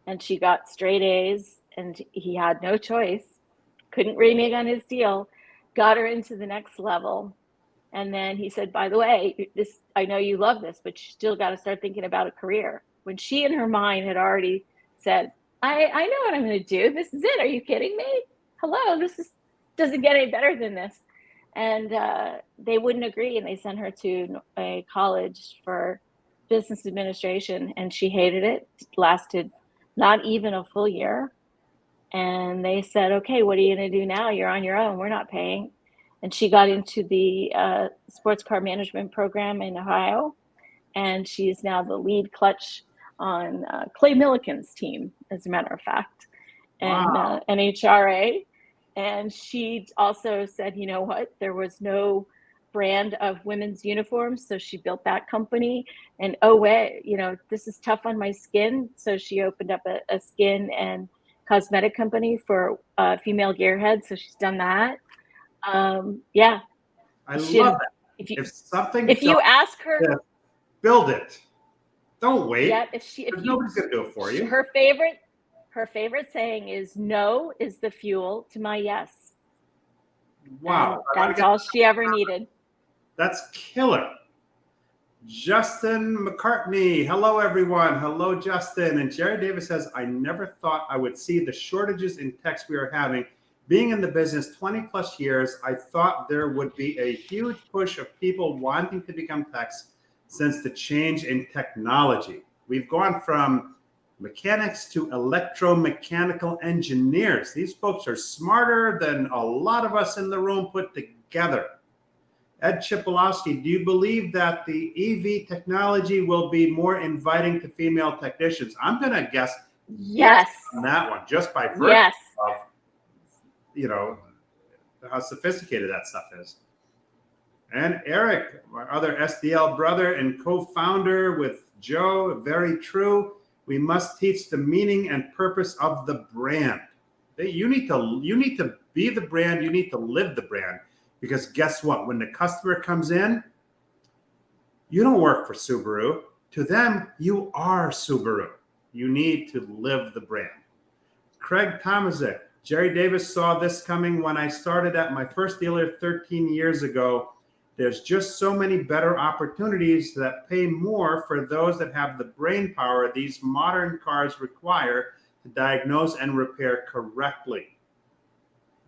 And she got straight A's, and he had no choice. Couldn't renege on his deal. Got her into the next level. And then he said, by the way, I know you love this, but you still got to start thinking about a career. When she in her mind had already said, I know what I'm going to do. This is it. Are you kidding me? Hello, doesn't get any better than this. And they wouldn't agree, and they sent her to a college for business administration, and she hated it. It lasted not even a full year. And they said, okay, what are you going to do now? You're on your own. We're not paying. And she got into the sports car management program in Ohio. And she's now the lead clutch on Clay Milliken's team, as a matter of fact, and Wow. NHRA. And she also said, you know what, there was no brand of women's uniforms, so she built that company. And oh wait, this is tough on my skin, so she opened up a skin and cosmetic company for female gearheads, so she's done that. Yeah, I she, love that. if you If something if you felt ask her, good, build it. Don't wait. yeah, Because nobody's going to do it for you. her favorite saying is, "No is the fuel to my yes." Wow. And that's all she ever needed. That's killer. Justin McCartney. Hello, everyone. Hello, Justin. And Jerry Davis says, I never thought I would see the shortages in techs we are having. Being in the business 20 plus years, I thought there would be a huge push of people wanting to become techs since the change in technology. We've gone from mechanics to electromechanical engineers. These folks are smarter than a lot of us in the room put together. Ed Chipolowski, do you believe that the EV technology will be more inviting to female technicians? I'm going to guess yes on that one, just by virtue yes of, how sophisticated that stuff is. And Eric, my other SDL brother and co-founder with Joe, very true. We must teach the meaning and purpose of the brand. You need to be the brand. You need to live the brand. Because guess what? When the customer comes in, you don't work for Subaru. To them, you are Subaru. You need to live the brand. Craig Tomasic, Jerry Davis saw this coming when I started at my first dealer 13 years ago. There's just so many better opportunities that pay more for those that have the brain power these modern cars require to diagnose and repair correctly.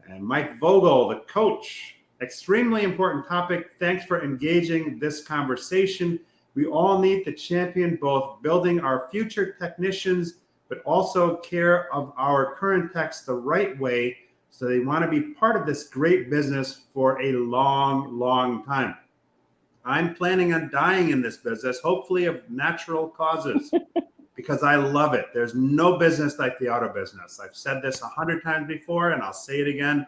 And Mike Vogel, the coach, extremely important topic. Thanks for engaging this conversation. We all need to champion both building our future technicians, but also care of our current techs the right way, so they want to be part of this great business for a long, long time. I'm planning on dying in this business, hopefully of natural causes, because I love it. There's no business like the auto business. I've said this 100 times before, and I'll say it again.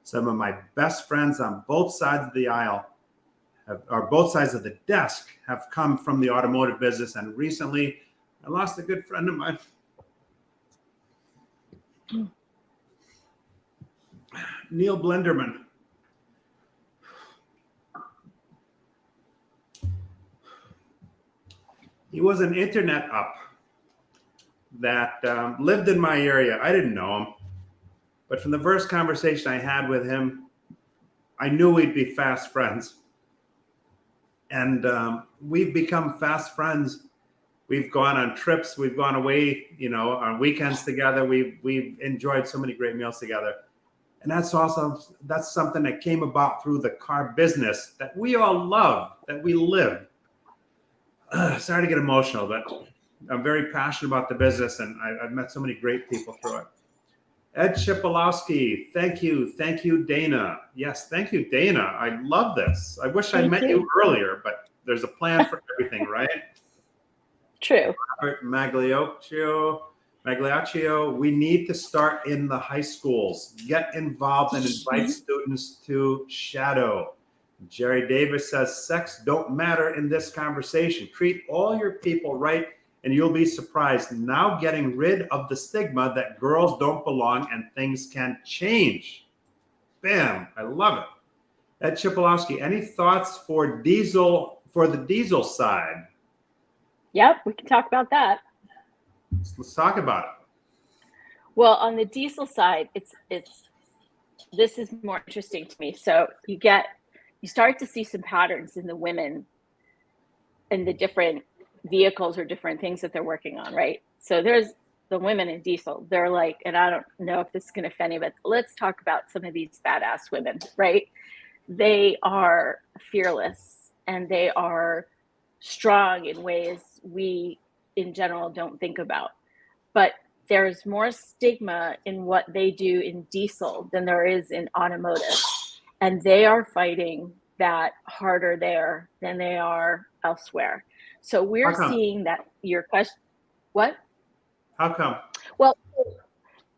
Some of my best friends on both sides of the aisle, or both sides of the desk, have come from the automotive business. And recently, I lost a good friend of mine. Neil Blenderman. He was an internet up that lived in my area. I didn't know him. But from the first conversation I had with him, I knew we'd be fast friends. And we've become fast friends. We've gone on trips. We've gone away, on weekends together. We've enjoyed so many great meals together. And that's something that came about through the car business that we all love, that we live. Sorry to get emotional, but I'm very passionate about the business, and I've met so many great people through it. Ed Chipolowski, thank you, Dana. Yes, thank you, Dana. I love this. I wish I met you earlier, but there's a plan for everything, right? True. Robert Magliaccio, we need to start in the high schools. Get involved and invite students to shadow. Jerry Davis says, sex don't matter in this conversation. Treat all your people right, and you'll be surprised. Now getting rid of the stigma that girls don't belong and things can change. Bam, I love it. Ed Chipolowski, any thoughts for the diesel side? Yep, we can talk about that. Let's talk about it. Well, on the diesel side, this is more interesting to me. So you start to see some patterns in the women and the different vehicles or different things that they're working on, right? So there's the women in diesel. They're like, and I don't know if this is going to offend you, but let's talk about some of these badass women, right? They are fearless and they are strong in ways we in general don't think about. But there's more stigma in what they do in diesel than there is in automotive. And they are fighting that harder there than they are elsewhere. So we're seeing that your question, What? How come? Well,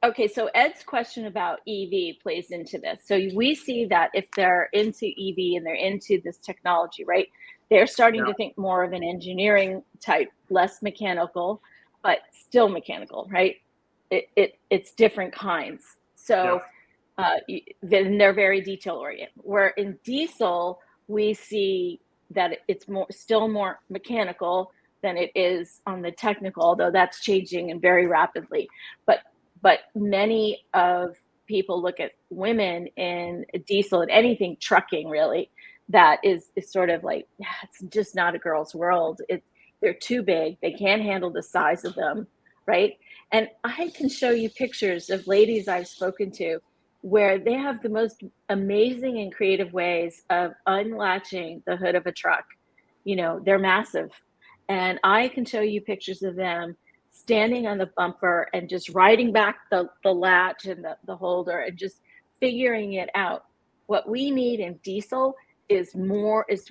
okay, so Ed's question about EV plays into this. So we see that if they're into EV and they're into this technology, right, they're starting to think more of an engineering type, less mechanical, but still mechanical, right? It's different kinds. So then they're very detail oriented. Where in diesel, we see that it's still more mechanical than it is on the technical, although that's changing and very rapidly. But many of people look at women in diesel and anything trucking really that is sort of like, it's just not a girl's world. They're too big. They can't handle the size of them, right? And I can show you pictures of ladies I've spoken to where they have the most amazing and creative ways of unlatching the hood of a truck. They're massive. And I can show you pictures of them standing on the bumper and just riding back the latch and the holder and just figuring it out. What we need in diesel is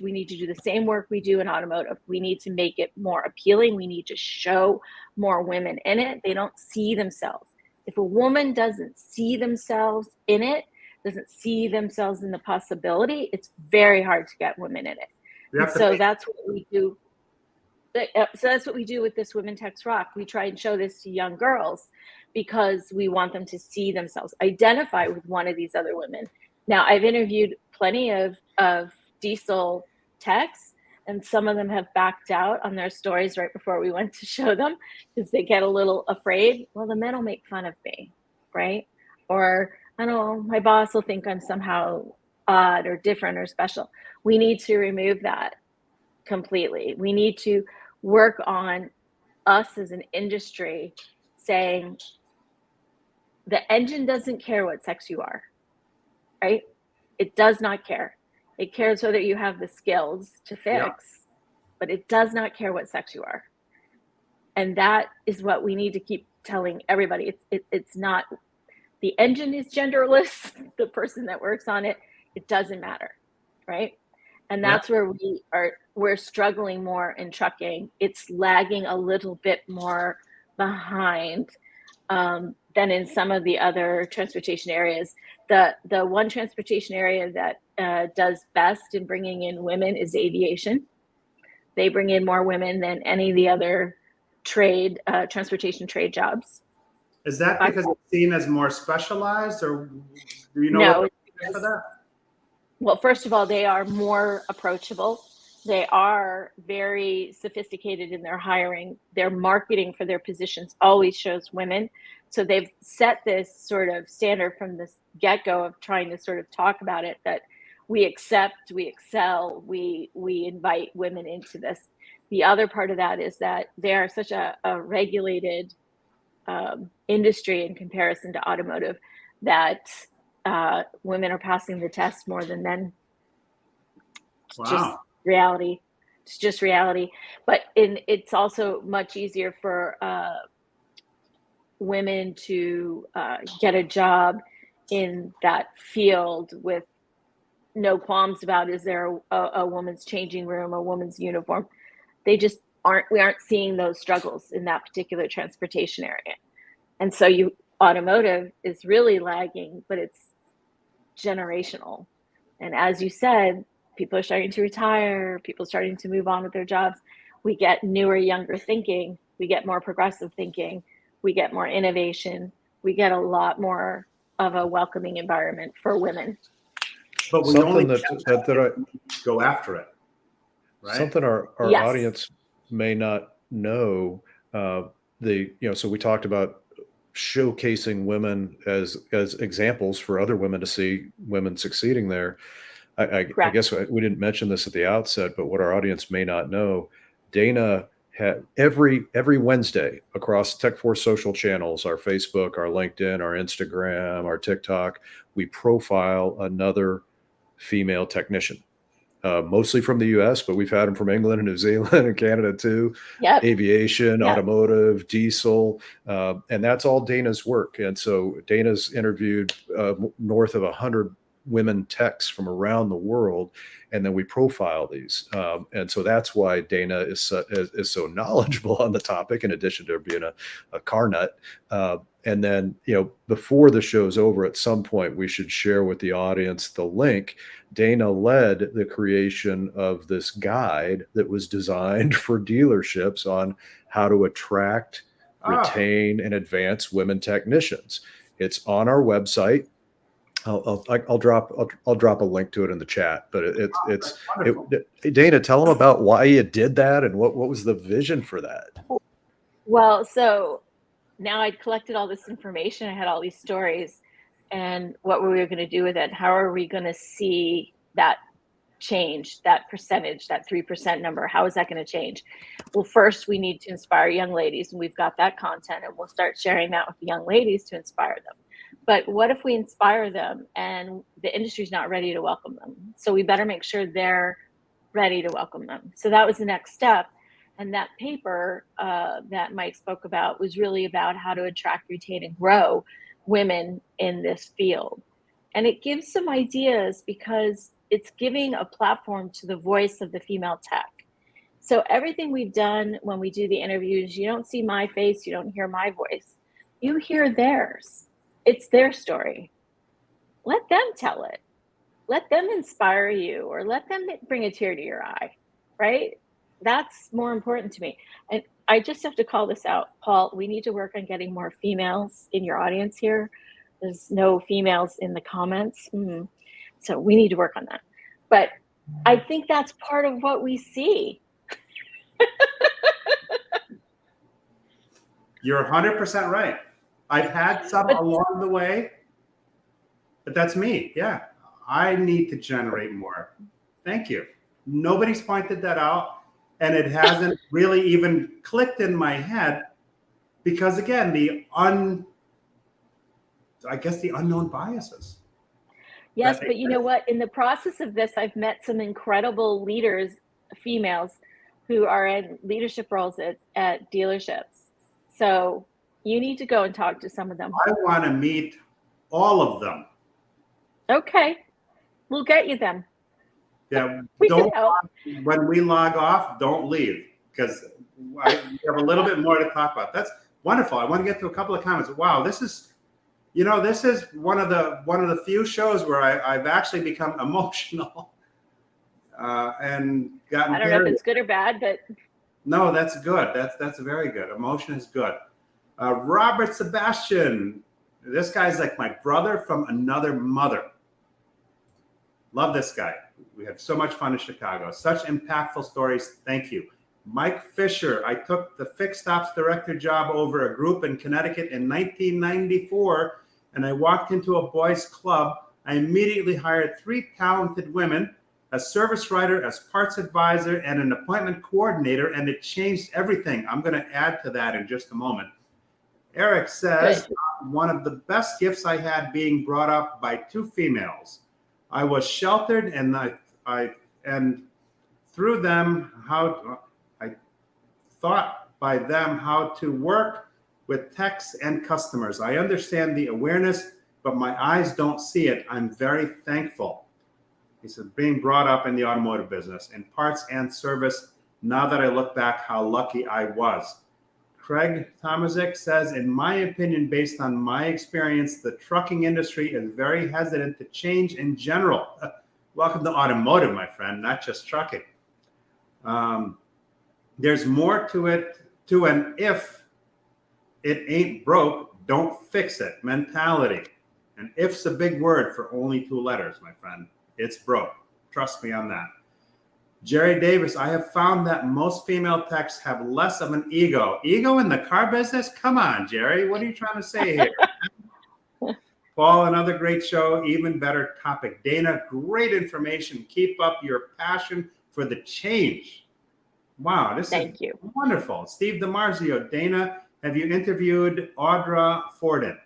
we need to do the same work we do in automotive. We need to make it more appealing. We need to show more women in it. They don't see themselves. If a woman doesn't see themselves in it, doesn't see themselves in the possibility, it's very hard to get women in it. So that's what we do. So that's what we do with this Women Techs Rock. We try and show this to young girls because we want them to see themselves, identify with one of these other women. Now, I've interviewed plenty of diesel techs, and some of them have backed out on their stories right before we went to show them because they get a little afraid. Well, the men will make fun of me, right? Or, I don't know, my boss will think I'm somehow odd or different or special. We need to remove that completely. We need to work on us as an industry saying the engine doesn't care what sex you are, right? It does not care. It cares whether you have the skills to fix, but it does not care what sex you are. And that is what we need to keep telling everybody. It's not, the engine is genderless, the person that works on it, it doesn't matter, right? And that's where we're struggling more in trucking. It's lagging a little bit more behind than in some of the other transportation areas. The one transportation area that does best in bringing in women is aviation. They bring in more women than any of the other transportation trade jobs. Is that because it's seen as more specialized, or do you know what for that? Well, first of all, they are more approachable. They are very sophisticated in their hiring. Their marketing for their positions always shows women. So they've set this sort of standard from the get-go of trying to sort of talk about it, that we accept, we excel, we invite women into this. The other part of that is that they are such a regulated industry in comparison to automotive that women are passing the test more than men. Wow. Just reality. It's just reality. But it's also much easier for women to get a job in that field with no qualms about, is there a woman's changing room, a woman's uniform? We aren't seeing those struggles in that particular transportation area. And so automotive is really lagging, but it's generational. And as you said, people are starting to retire, people are starting to move on with their jobs. We get newer, younger thinking, we get more progressive thinking, we get more innovation, we get a lot more of a welcoming environment for women. But we only go after it, right? Something our audience may not know. So we talked about showcasing women as examples for other women to see women succeeding there. I guess we didn't mention this at the outset, but what our audience may not know, Dana had every Wednesday across TechForce social channels, our Facebook, our LinkedIn, our Instagram, our TikTok, we profile another female technician. Mostly from the US, but we've had them from England and New Zealand and Canada too. Yep. Aviation, automotive, diesel, and that's all Dana's work. And so Dana's interviewed north of 100 women techs from around the world, and then we profile these. And so that's why Dana is so knowledgeable on the topic, in addition to being a car nut. And then, before the show's over, at some point, we should share with the audience the link. Dana led the creation of this guide that was designed for dealerships on how to attract, retain, and advance women technicians. It's on our website. I'll drop a link to it in the chat. But Dana, tell them about why you did that and what was the vision for that. Well, so now I'd collected all this information. I had all these stories, and what were we going to do with it? How are we going to see that change, that percentage, that 3% number? How is that going to change? Well, first we need to inspire young ladies, and we've got that content, and we'll start sharing that with the young ladies to inspire them. But what if we inspire them and the industry's not ready to welcome them? So we better make sure they're ready to welcome them. So that was the next step. And that paper that Mike spoke about was really about how to attract, retain, and grow women in this field. And it gives some ideas because it's giving a platform to the voice of the female tech. So everything we've done when we do the interviews, you don't see my face, you don't hear my voice. You hear theirs. It's their story. Let them tell it. Let them inspire you, or let them bring a tear to your eye, right? That's more important to me. And I just have to call this out, Paul. We need to work on getting more females in your audience here. There's no females in the comments. So we need to work on that. But I think that's part of what we see. You're 100% right. I've had some along the way, but that's me. Yeah, I need to generate more. Thank you. Nobody's pointed that out. And it hasn't really even clicked in my head because, again, the unknown biases. Yes, but you know what? In the process of this, I've met some incredible leaders, females, who are in leadership roles at dealerships. So you need to go and talk to some of them. I want to meet all of them. Okay, we'll get you them. Yeah, can help. When we log off, don't leave, because we have a little bit more to talk about. That's wonderful. I want to get to a couple of comments. Wow, this is one of the few shows where I've actually become emotional and gotten. I don't know if it's good or bad, but no, that's good. That's very good. Emotion is good. Robert Sebastian, this guy's like my brother from another mother. Love this guy. We had so much fun in Chicago. Such impactful stories. Thank you. Mike Fisher. I took the Fixed Ops Director job over a group in Connecticut in 1994, and I walked into a boys' club. I immediately hired 3 talented women, a service writer, as parts advisor, and an appointment coordinator, and it changed everything. I'm going to add to that in just a moment. Eric says, one of the best gifts I had being brought up by 2 females. I was sheltered, and and through them I thought by them how to work with techs and customers. I understand the awareness, but my eyes don't see it. I'm very thankful. He said, being brought up in the automotive business in parts and service. Now that I look back, how lucky I was. Craig Tomasic says, in my opinion, based on my experience, the trucking industry is very hesitant to change in general. Welcome to automotive, my friend, not just trucking. There's more to it, to an if it ain't broke, don't fix it mentality. And if's a big word for only 2 letters, my friend. It's broke. Trust me on that. Jerry Davis, I have found that most female techs have less of an ego. Ego in the car business? Come on, Jerry. What are you trying to say here? Paul, another great show, even better topic. Dana, great information. Keep up your passion for the change. Wow, Thank you. Wonderful. Steve DiMarzio, Dana, have you interviewed Audra Forden?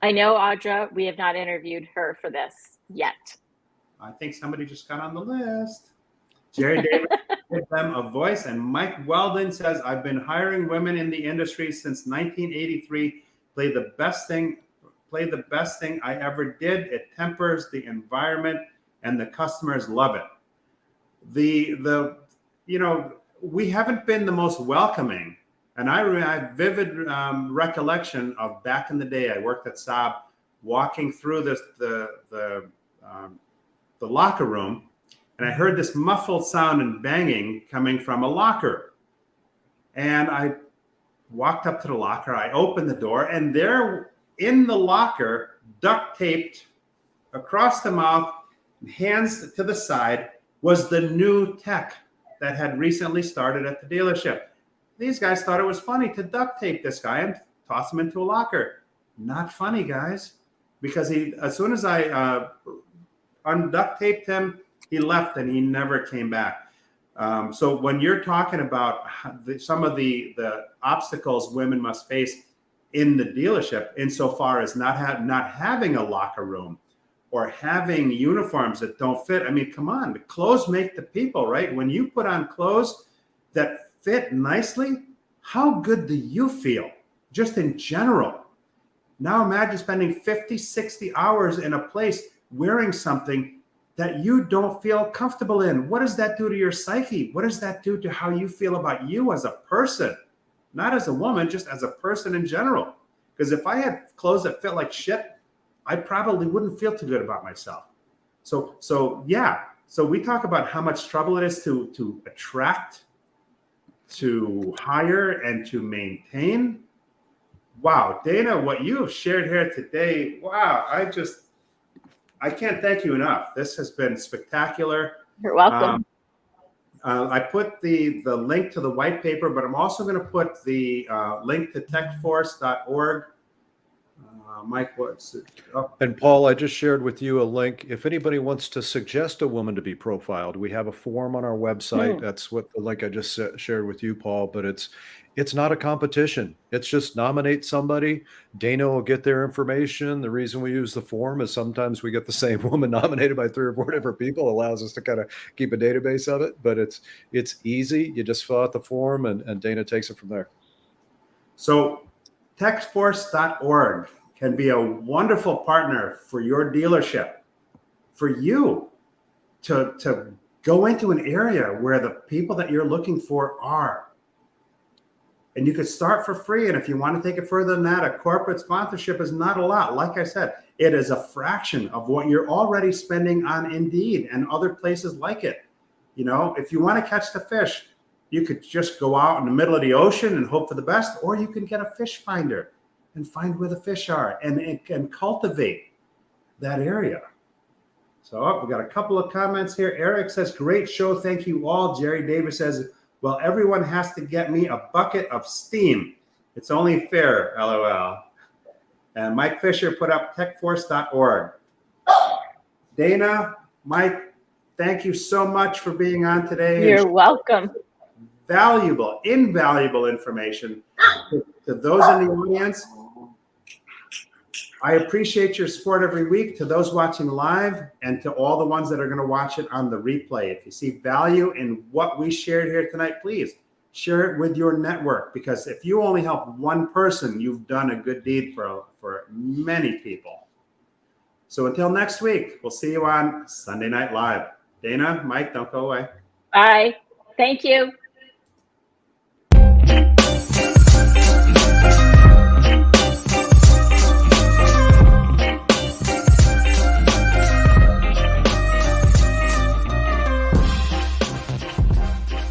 I know Audra. We have not interviewed her for this yet. I think somebody just got on the list. Jerry Davis, give them a voice. And Mike Weldon says, I've been hiring women in the industry since 1983. Play the best thing play the best thing I ever did. It tempers the environment and the customers love it. We haven't been the most welcoming. And I have vivid recollection of back in the day, I worked at Saab, walking through the locker room, and I heard this muffled sound and banging coming from a locker. And I walked up to the locker, I opened the door, and there in the locker, duct taped across the mouth, hands to the side, was the new tech that had recently started at the dealership. These guys thought it was funny to duct tape this guy and toss him into a locker. Not funny, guys, because as soon as I unduct taped him, he left and he never came back. So when you're talking about some of the obstacles women must face in the dealership, insofar as not having a locker room or having uniforms that don't fit. I mean, come on, the clothes make the people, right? When you put on clothes that fit nicely, how good do you feel just in general? Now imagine spending 50, 60 hours in a place wearing something that you don't feel comfortable in. What does that do to your psyche? What does that do to how you feel about you as a person? Not as a woman, just as a person in general. Because if I had clothes that fit like shit, I probably wouldn't feel too good about myself. So we talk about how much trouble it is to attract, to hire, and to maintain. Wow, Dana, what you have shared here today, wow, I can't thank you enough. This has been spectacular. You're welcome. I put the link to the white paper, but I'm also going to put the link to techforce.org. Mike, what's it? Oh. And Paul, I just shared with you a link. If anybody wants to suggest a woman to be profiled, we have a form on our website. That's what the link I just shared with you, Paul. But it's not a competition. It's just nominate somebody. Dana will get their information. The reason we use the form is sometimes we get the same woman nominated by 3 or 4 different people. It allows us to kind of keep a database of it. But it's easy. You just fill out the form and Dana takes it from there. So techforce.org can be a wonderful partner for your dealership, for you to go into an area where the people that you're looking for are. And you could start for free. And if you want to take it further than that, a corporate sponsorship is not a lot. Like I said, it is a fraction of what you're already spending on Indeed and other places like it. You know, if you want to catch the fish, you could just go out in the middle of the ocean and hope for the best, or you can get a fish finder and find where the fish are and cultivate that area. So we got a couple of comments here. Eric says, great show. Thank you all. Jerry Davis says, well, everyone has to get me a bucket of steam. It's only fair, LOL. And Mike Fisher put up techforce.org. Dana, Mike, thank you so much for being on today. You're welcome. Valuable, invaluable information to those in the audience. I appreciate your support every week, to those watching live and to all the ones that are going to watch it on the replay. If you see value in what we shared here tonight, please share it with your network, because if you only help one person, you've done a good deed for many people. So until next week, we'll see you on Sunday Night Live. Dana, Mike, don't go away. Bye. Thank you.